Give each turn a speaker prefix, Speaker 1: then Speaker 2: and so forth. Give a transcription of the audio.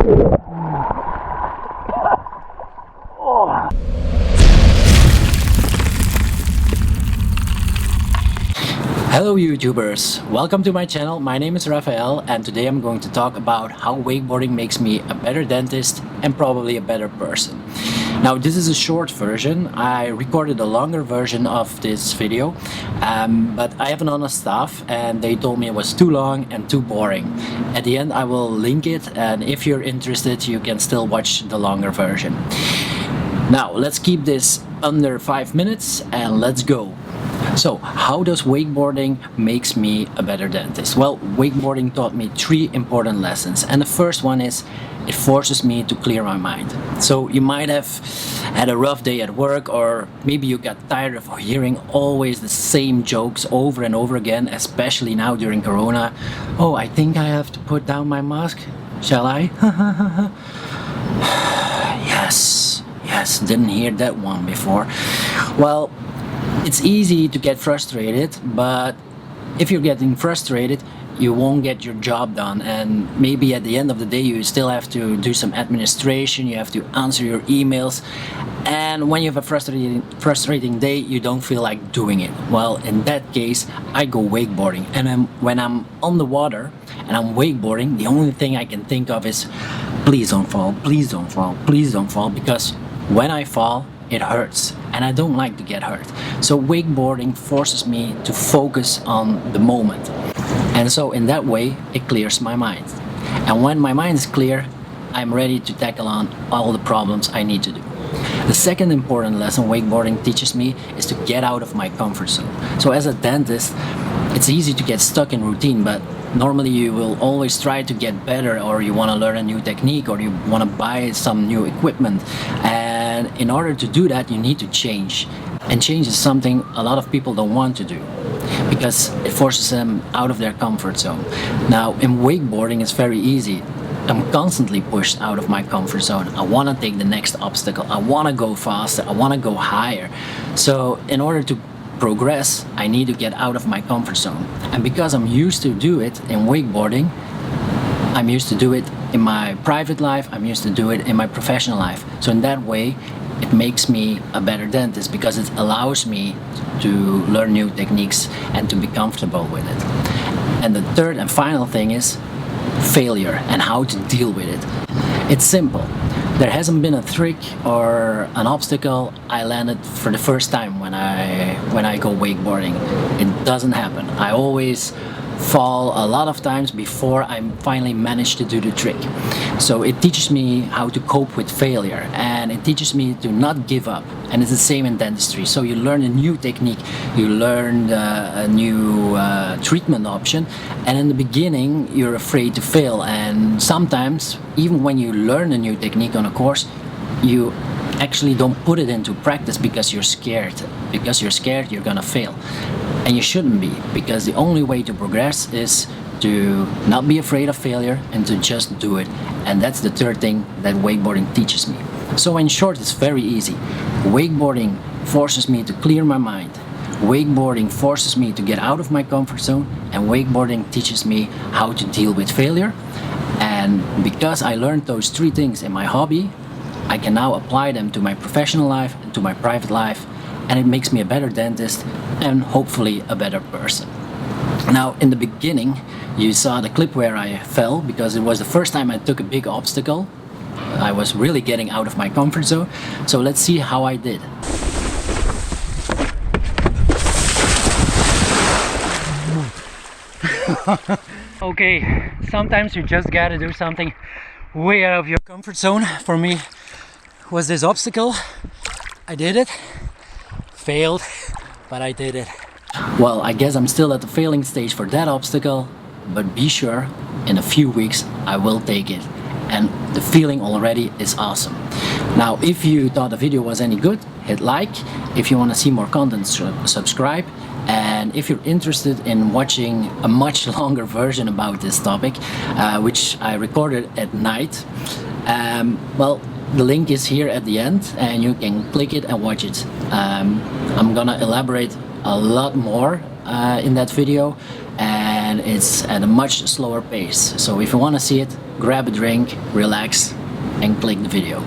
Speaker 1: Hello YouTubers, welcome to my channel. My name is Raphael and today I'm going to talk about how wakeboarding makes me a better dentist and probably a better person. Now this is a short version. I recorded a longer version of this video, but I have an honest staff and they told me it was too long and too boring. At the end I will link it, and if you're interested you can still watch the longer version. Now let's keep this under 5 minutes and let's go. So, how does wakeboarding makes me a better dentist? Well, wakeboarding taught me 3 important lessons, and the first one is it forces me to clear my mind. So you might have had a rough day at work, or maybe you got tired of hearing always the same jokes over and over again, especially now during Corona. Oh, I think I have to put down my mask. Shall I? Yes, didn't hear that one before. Well, it's easy to get frustrated, but if you're getting frustrated, you won't get your job done, and maybe at the end of the day you still have to do some administration, you have to answer your emails, and when you have a frustrating day, you don't feel like doing it. Well, in that case, I go wakeboarding, and when I'm on the water and I'm wakeboarding, the only thing I can think of is please don't fall, please don't fall, please don't fall, because when I fall, it hurts and I don't like to get hurt. So wakeboarding forces me to focus on the moment, and so in that way it clears my mind, and when my mind is clear, I'm ready to tackle on all the problems I need to do. The second important lesson wakeboarding teaches me is to get out of my comfort zone. So as a dentist, it's easy to get stuck in routine, but normally you will always try to get better, or you want to learn a new technique, or you want to buy some new equipment, and in order to do that you need to change, and change is something a lot of people don't want to do because it forces them out of their comfort zone. Now in wakeboarding it's very easy. I'm constantly pushed out of my comfort zone. I want to take the next obstacle, I want to go faster, I want to go higher. So in order to progress, I need to get out of my comfort zone, and because I'm used to do it in wakeboarding, I'm used to do it in my private life, I'm used to do it in my professional life. So in that way it makes me a better dentist, because it allows me to learn new techniques and to be comfortable with it. And the third and final thing is failure and how to deal with it. It's simple. There hasn't been a trick or an obstacle I landed for the first time when I go wakeboarding. It doesn't happen. I always fall a lot of times before I finally manage to do the trick. So it teaches me how to cope with failure, and it teaches me to not give up. And it's the same in dentistry. So you learn a new technique, you learn a new treatment option, and in the beginning you're afraid to fail, and sometimes even when you learn a new technique on a course, you actually don't put it into practice because you're scared. Because you're scared you're gonna fail. And you shouldn't be, because the only way to progress is to not be afraid of failure and to just do it. And that's the third thing that wakeboarding teaches me. So in short, it's very easy. Wakeboarding forces me to clear my mind. Wakeboarding forces me to get out of my comfort zone, and wakeboarding teaches me how to deal with failure. And because I learned those 3 things in my hobby, I can now apply them to my professional life and to my private life, and it makes me a better dentist and hopefully a better person. Now in the beginning you saw the clip where I fell, because it was the first time I took a big obstacle. I was really getting out of my comfort zone, so let's see how I did. Okay, sometimes you just gotta do something way out of your comfort zone. For me was this obstacle. I did it, failed, but I did it. Well, I guess I'm still at the failing stage for that obstacle, but be sure in a few weeks I will take it, and the feeling already is awesome. Now if you thought the video was any good, hit like. If you want to see more content, subscribe. And if you're interested in watching a much longer version about this topic, which I recorded at night, well, the link is here at the end and you can click it and watch it. I'm gonna elaborate a lot more in that video, and and it's at a much slower pace. So if you want to see it, grab a drink, relax, and click the video.